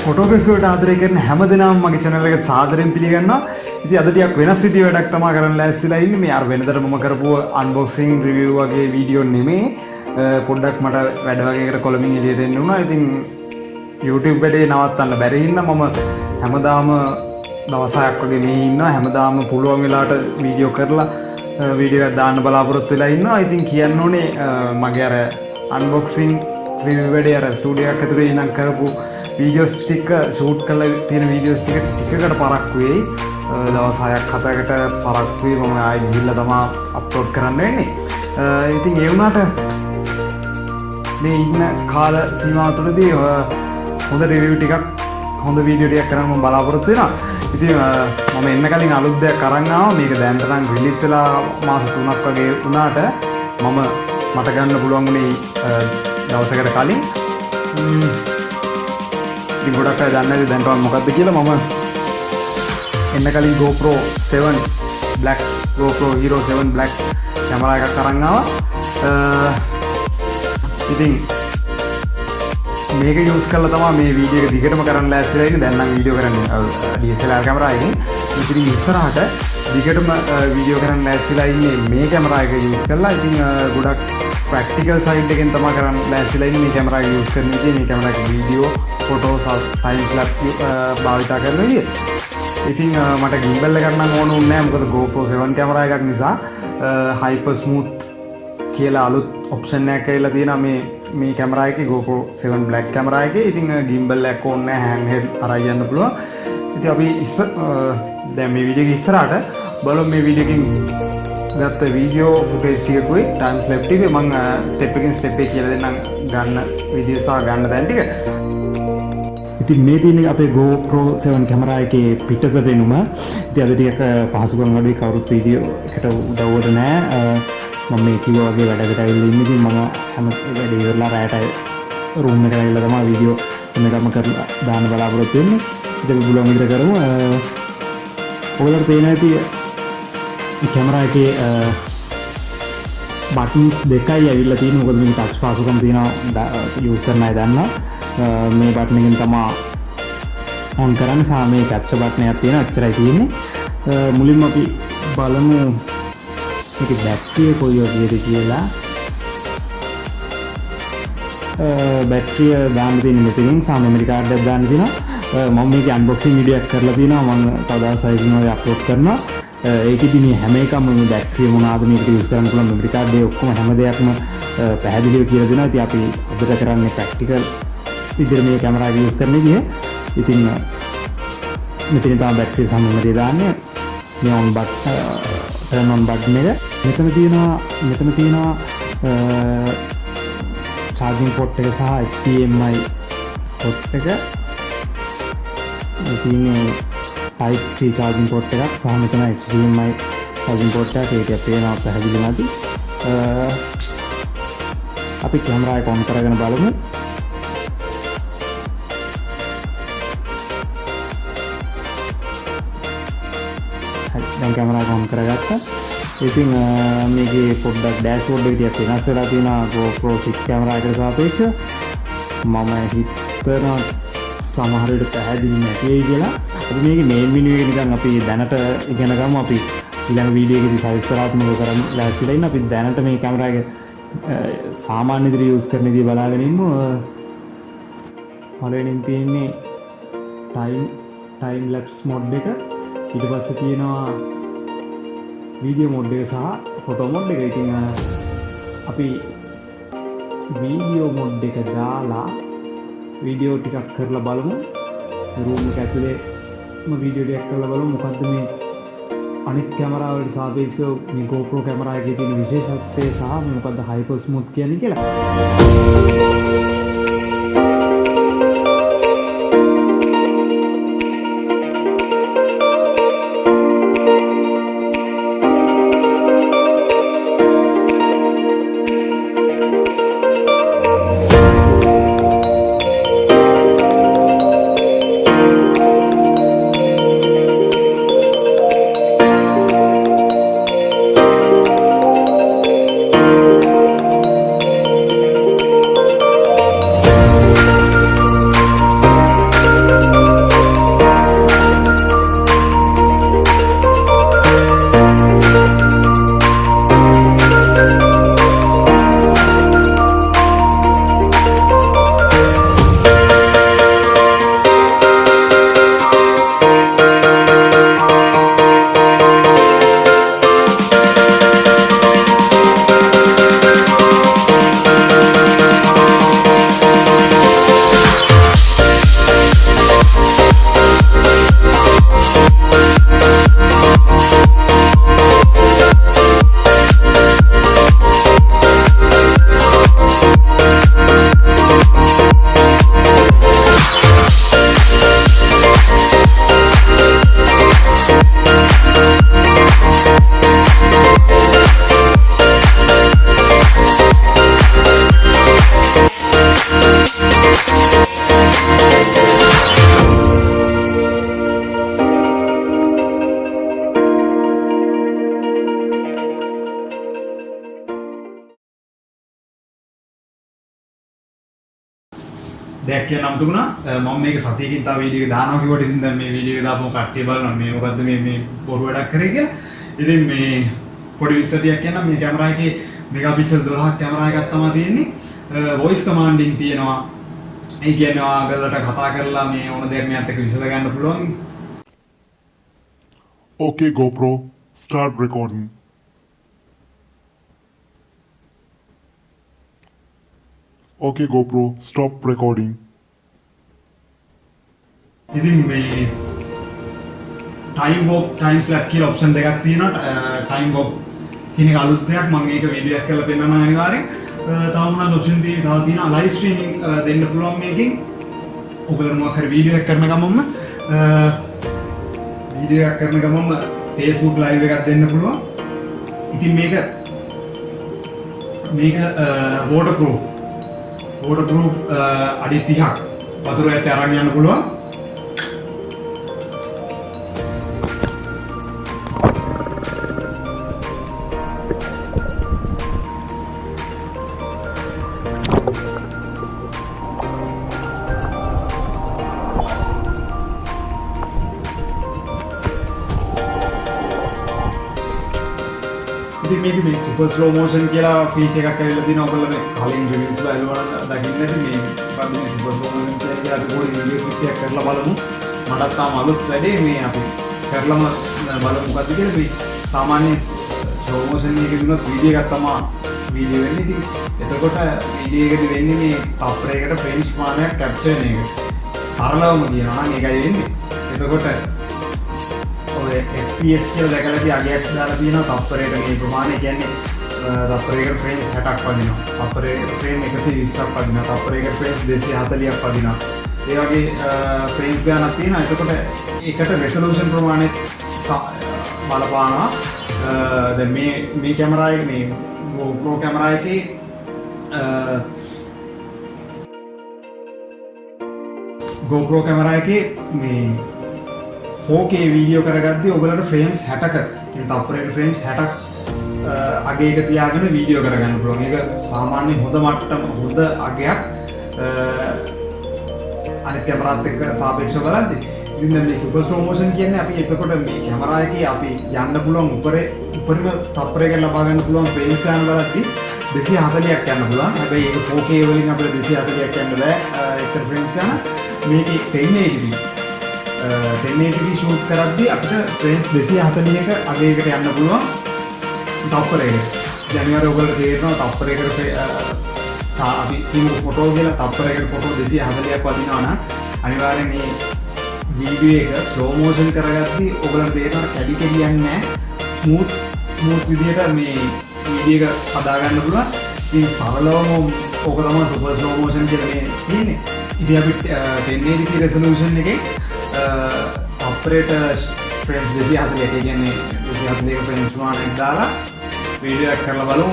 ෆොටෝග්‍රැෆි වලට ආදරය කරන හැමදෙනාම මගේ channel එකට සාදරයෙන් පිළිගන්නවා. ඉතින් අද ටිකක් වෙනස් විදිහේ වැඩක් තමයි කරන්න ලෑස්තිලා ඉන්නේ. මේ අර වෙනදට මම කරපු unboxing review වගේ වීඩියෝ නෙමෙයි. පොඩ්ඩක් මට වැඩ වගේකට කොළඹින් එළියට එන්න වුණා. ඉතින් YouTube වැඩේ නවත්තන්න බැරි හින්දා මම හැමදාම දවස් 6ක් වගේ මේ ඉන්නවා. හැමදාම පුළුවන් වෙලාවට වීඩියෝ කරලා වීඩියෝ එකක් දාන්න බලාපොරොත්තු වෙලා ඉන්නවා. ඉතින් කියන්න ඕනේ මගේ අර unboxing review වැඩේ අර ස්ටුඩියෝ එකක් ඇතුලේ ඉඳන් කරපු වීඩියෝස් ටික ෂූට් කරලා තියෙන වීඩියෝස් ටිකකට පරක්කු වෙයි. දවස් 6ක් 7කට පරක්කු වෙයි. මම ආයෙ ගිහිල්ලා තමයි අප්ලෝඩ් කරන්න වෙන්නේ. ඉතින් ඒ වුණාට මේ ඉන්න කාල සීමාව තුළදී හොඳ රිවිව් ටිකක් හොඳ වීඩියෝ ටිකක් කරන්න මම බලාපොරොත්තු වෙනවා. ඉතින් මම එන්න කලින් අලුත් දෙයක් අරන් ආවා. මේක දැනට නම් රිලීස් වෙලා මාස 3ක් වගේ වුණාට මට ගන්න පුළුවන් උනේ දවසකට කලින්. ඉතින් ගොඩක් අය දන්නේ නැති දැනට මොකද්ද කියලා. මම එන්න කලින් GoPro 7 Black GoPro Hero 7 Black camera එකක් අරන් ආවා. ඉතින් මේක යූස් කරලා තමයි මේ වීඩියෝ එක දිගටම කරන්න ලෑස්තිලා ඉන්නේ. දැන් නම් වීඩියෝ කරන්නේ DSLR කැමරා එකෙන්. ඉතින් ඉස්සරහට දිගටම වීඩියෝ කරන්න ලෑස්තිලා ඉන්නේ මේ කැමරා එක යූස් කරලා. ඉතින් ගොඩක් ප්‍රැක්ටිකල් සයිඩ් එකෙන් තමයි කරන්න ලෑස්තිලා ඉන්නේ මේ කැමරා එක යූස් කරන විදිහ. මේ කැමරා එකේ වීඩියෝ ෆොටෝ ටයිම් ලැප්ස් භාවිත කරන විදිහ. ඉතින් මට gimbal එකක් නම් ඕන උන්නේ නැහැ. මොකද GoPro 7 කැමරා එකක් නිසා hyper smooth කියලා අලුත් ඔප්ෂන් එකක් ඇවිල්ලා තියෙනවා මේ කැමරා එකේ GoPro 7 Black කැමරා එකේ. ඉතින් gimbal එකක් ඕනේ නැහැ. hand held අරන් යන්න පුළුවන්. ඉතින් අපි දැන් මේ වීඩියෝ එක ඉස්සරහට බලමු. මේ වීඩියෝ එකෙන් ගත්ත වීඩියෝ ෆුටේජ් ටිකකුයි ටයිම් ලැප්ස් ටික මම ස්ටෙප් එකකින් ස්ටෙප් එක කියලා දෙන්නම් ගන්න වීඩියෝ සහ ගන්න තැන් ටික. ඉතින් මේ තියෙන්නේ අපේ GoPro 7 කැමරා එකේ පිටත පෙනුම. ඉතින් අද ටිකක් පහසුකම් වැඩි කවුරුත් වීඩියෝ එකට උදව්වට නැහැ. මම මේ කිව්වා වගේ වැඩකට ඇවිල්ලා ඉන්නේ. ඉතින් මම හැම වැඩේ ඉවරලා රැයට රූම් එකට ඇවිල්ලා තමයි වීඩියෝ මේකම කරලා දාන්න බලාපොරොත්තු වෙන්නේ. ඉතින් පුළුවන් විදිහට කරමු. ඔයාලට පේන ඇති කැමරා එකේ බටන්ස් දෙකයි ඇවිල්ලා තියෙන්නේ. මොකද මේ ටච් පාසුකම් තියෙනවා යූස් කරන අය දන්නවා. මේ බටන් එකෙන් තමයි ඔන් කරන්න සහ මේ කැප්චර් බටන් එකක් තියෙනවා. එච්චරයි තියෙන්නේ. මුලින්ම අපි බලමු මේකේ බැටරිය කොයි වගේද කියලා. බැටරිය දාන්න තියෙන මෙතනින් සහ මෙමරි කාඩ් එකක් දාන්න තියෙනවා. මම මේකේ අන්බොක්සිං වීඩියෝ එකක් කරලා තියෙනවා. මම තවදා සයිසින් අප්ලෝඩ් කරනවා. ඒකෙදි මේ හැම එකම මේ බැටරිය මොනවාද මේකට යූස් කරන්න පුළුවන් මෙමරි කාඩ් එක ඔක්කොම හැම දෙයක්ම පැහැදිලිව කියලා දෙනවා. ඉතින් අපි අදට කරන්නේ ප්‍රැක්ටිකල් විදිහට මේ කැමරා එක යූස් කරන විදිහ. ඉතින් මෙතන තමයි බැටරිය සහ මෙමරි දාන්නේ. මේ ඔන් turn on button එක. මෙතන තියෙනවා charging port එක සහ HDMI port එක. ඉතින් type C charging port එකක් සහ මෙතන HDMI charging port එකක්. ඒක පේනවා පැහැදිලි නැති. අපි කැමරා එක on කරගෙන බලමු. දැන් කැමරා එක on කරගත්තා. ඉතින් මේකේ පොඩ්ඩක් ඩෑෂ්බෝඩ් එක ටිකක් වෙනස් වෙලා තියෙනවා GoPro 6 කැමරා එකට සාපේක්ෂව. මම හිතනවා සමහර විට පැහැදිලි නැති වෙයි කියලා. අපි මේකේ මේන් මෙනු එක නිකන් අපි දැනට ඉගෙන ගමු. අපි ඊළඟ වීඩියෝ එකේදී සවිස්තරාත්මකව කරන්න ලෑස්තිලා ඉන්න. අපි දැනට මේ කැමරා එක සාමාන්‍ය විදිහට යූස් කරන විදිහ බලාගෙන ඉමු. පළවෙනින් තියෙන්නේ ටයිම් ලැප්ස් මොඩ් එක. ඊට පස්සේ තියෙනවා වීඩියෝ මොඩ් එක සහ ෆොටෝ මොඩ් එක. ඉතින් අපි වීඩියෝ මොඩ් එක දාලා වීඩියෝ ටිකක් කරලා බලමු. රූම් එක ඇතුලේ වීඩියෝ ටිකක් කරලා බලමු මොකද්ද මේ අනිත් කැමරා වලට සාපේක්ෂව මේ GoPro කැමරා එකේ තියෙන විශේෂත්වය සහ මොකද්ද hyper smooth කියන්නේ කියලා. දෙයක් කියන්න අමතකුණා. මම මේක සතියකින් තව වීඩියෝ එක දානවා කිව්වට ඉතින් දැන් මේ වීඩියෝ එක දාපුවම කට්ටිය බලනවා මේ මොකද්ද මේ බොරු වැඩක් කරේ කියලා. ඉතින් මේ පොඩි විස්තරයක් කියන්නම්. මේ කැමරා එකේ මෙගාපික්සල් 12ක් කැමරා එකක් තමයි තියෙන්නේ. වොයිස් කමාන්ඩින් තියෙනවා. ඒ කියන්නේ ආගලට කතා කරලා මේ ඕන දෙයක් මෙයාත් එක්ක විසඳ ගන්න පුළුවන්. Okay, GoPro, start recording. Okay, GoPro, stop recording. ඉතින් මේ time warp time slap කියලා option දෙකක් තියෙනවා. time warp කියන එක අලුත් දෙයක්. මම ඒක වීඩියෝ එකක් කරලා පෙන්නනවා අනිවාර්යෙන්. තව මොනවද option තියෙනවා live streaming දෙන්න පුළුවන් මේකෙන්. ඔයගොල්ලෝ මොකක් හරි වීඩියෝ එකක් කරන ගමන්ම වීඩියෝ එකක් කරන ගමන්ම Facebook live එකක් දෙන්න පුළුවන්. ඉතින් මේක waterproof අඩි 30ක් වතුර ඇට අරන් යන්න පුළුවන්. ඉතින් මේක මේ super slow motion කියලා feature එකක් ඇවිල්ලා තියෙනවා. ඔයගොල්ලෝ මේ කලින් reviews බලනවා දකින්න ඇති මේ මොකද්ද මේ super slow motion කියලා අපි පොඩි video clip එකක් කරලා බලමු. මටත් තාම අලුත් වැඩේ මේ අපි කරලම බලමු මොකද්ද කියලා. මේ සාමාන්‍ය slow motion එකේ දුන්නොත් video එකක් තමයි video වෙන්නේ. ඉතින් එතකොට video එකේදී වෙන්නේ මේ තප්පරයකට frames ප්‍රමාණයක් capture වෙන එක. සරලවම කියනවා නම් ඒකයි වෙන්නේ. එතකොට FPS කියලා දැකලා තිය අගයක් දාලා තියෙනවා තප්පරයකට මේ ප්‍රමාණය කියන්නේ තප්පරයකට ෆ්‍රේම් 60ක් වදිනවා. තප්පරයකට ෆ්‍රේම් 120ක් වදිනවා. තප්පරයකට ෆ්‍රේම් 240ක් වදිනවා. ඒ වගේ ෆ්‍රේම් ගණනක් තියෙනවා. එතකොට ඒකට රෙසලූෂන් ප්‍රමාණය බලපානවා. දැන් මේ කැමරා එක මේ GoPro කැමරා එකේ GoPro කැමරා එකේ මේ 4K වීඩියෝ කරගද්දී ඔයගලට ෆ්‍රේම්ස් 60ක කියන්නේ තප්පරයකට ෆ්‍රේම්ස් 60ක් අගයක තියාගෙන වීඩියෝ කරගන්න පුළුවන්. ඒක සාමාන්‍ය හොඳ මට්ටම හොඳ අගයක් අනිත් කැමරාත් එක්ක සාපේක්ෂව බලද්දී. ඉතින් මේ සුපර් ස්ලෝ මෝෂන් කියන්නේ අපි එතකොට මේ කැමරා එකේ අපි යන්න පුළුවන් උපරිම තප්පරයකට ලබා ගන්න පුළුවන් ෆ්‍රේම්ස් ගන්න බලද්දී 240ක් යන්න පුළුවන්. හැබැයි ඒක 4K වලින් අපිට 240ක් යන්න බෑ. එක ෆ්‍රේම්ස් ගන්න මේකේ 1080p 1080p shoot කරද්දී අපිට frames 240ක අගයකට යන්න පුළුවන් තප්පරයකට. ජනවාරි ඔයගොල්ලෝ තේරෙනවා තප්පරයකට අපි කියමු ෆොටෝ කියලා තප්පරයකට ෆොටෝ 240ක් වදිනවා නම් අනිවාර්යෙන් මේ වීඩියෝ එක ස්ලෝ මෝෂන් කරගද්දී ඔයගොල්ලන්ට තේරෙනවා කැඩි කැඩි යන්නේ නැහැ. ස්මූත් විදියට මේ වීඩියෝ එක හදා ගන්න පුළුවන්. ඉතින් සරලවම ඕක තමයි සුපර් ස්ලෝ මෝෂන් කියලා මේ තියෙන්නේ. ඉතින් අපි 1080p resolution එකේ operator frames 240 කියන්නේ 240 frames ප්‍රමාණයක් දාලා වීඩියෝ එකක් කරලා බලමු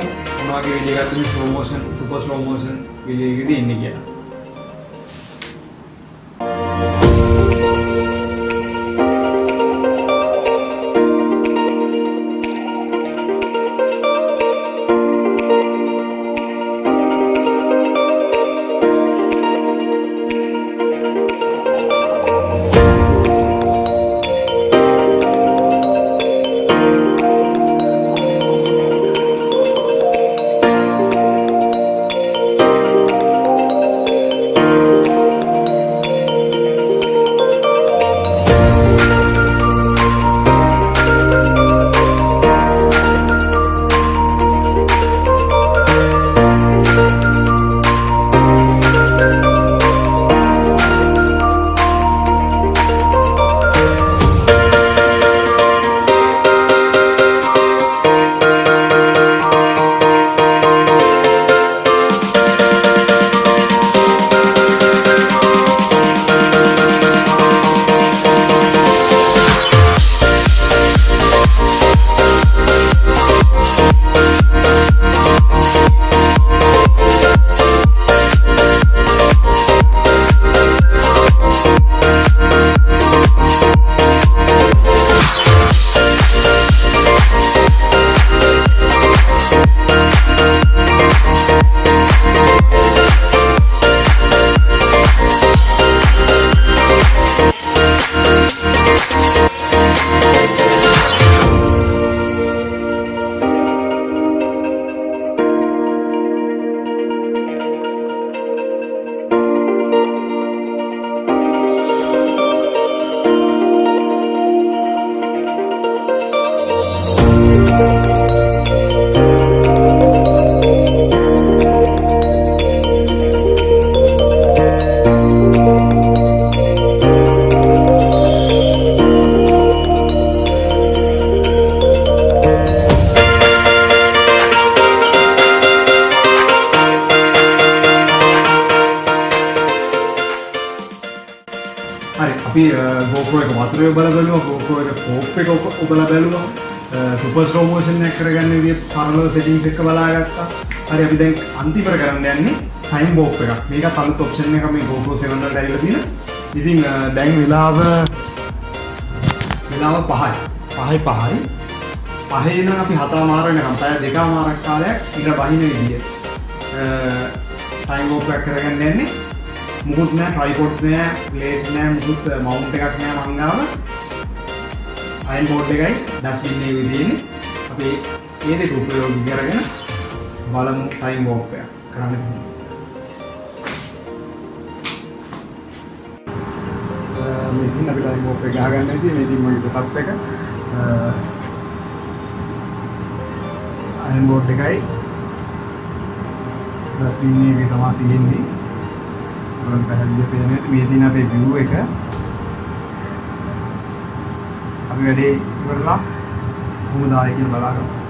මොන වගේ වීඩියෝ එකක්ද මේ slow motion super slow motion video එකේදී එන්නේ කියලා. හරි අපි GoPro එක වතුරේ ඔබලා බලුවා GoPro එක කෝප් එක ඔබලා බැලුවා සුපර් ස්ලෝ මෝෂන් එක කරගන්න විදිහ සරල සෙටින්ග්ස් එක බලාගත්තා. හරි අපි දැන් අන්තිමට කරන්න යන්නේ ටයිම් බෝප් එකක්. මේකත් අලුත් ඔප්ෂන් එකක් මේ GoPro 7 වලට ඇවිල්ලා තියෙනවා. ඉතින් දැන් වෙලාව 5යි. 5යි ඉඳන් අපි 7:00 වෙනකම් පැය 2:00 කාලයක් ඉර බහින විදිය. ටයිම් බෝප් එකක් කරගන්න යන්නේ. මුකුත් නෑ ට්‍රයිපොඩ්ස් නෑ ප්ලේට් නෑ මුකුත් මවුන්ට් එකක් නෑ මං ගාව. අයන් බෝඩ් එකයි ඩස්ට්බින් එකේ තියෙන්නේ. අපි මේ දෙක උපයෝගී කරගෙන බලමු ටයිම් බෝප් එක කරන්න පුළුවන්. මේකින් අපි ටයිම් බෝප් එක ගහගන්න ඉතින් මේකින් මගේ සෙටප් එක අයන් බෝඩ් එකයි ඩස්ට්බින් එකේ තමයි තියෙන්නේ. බලන්න පැහැදිලිව පේන්නේ මේ තියෙන අපේ view එක අපි වැඩේ ඉවරලා කොහොමද ආයේ කියලා බලන්න.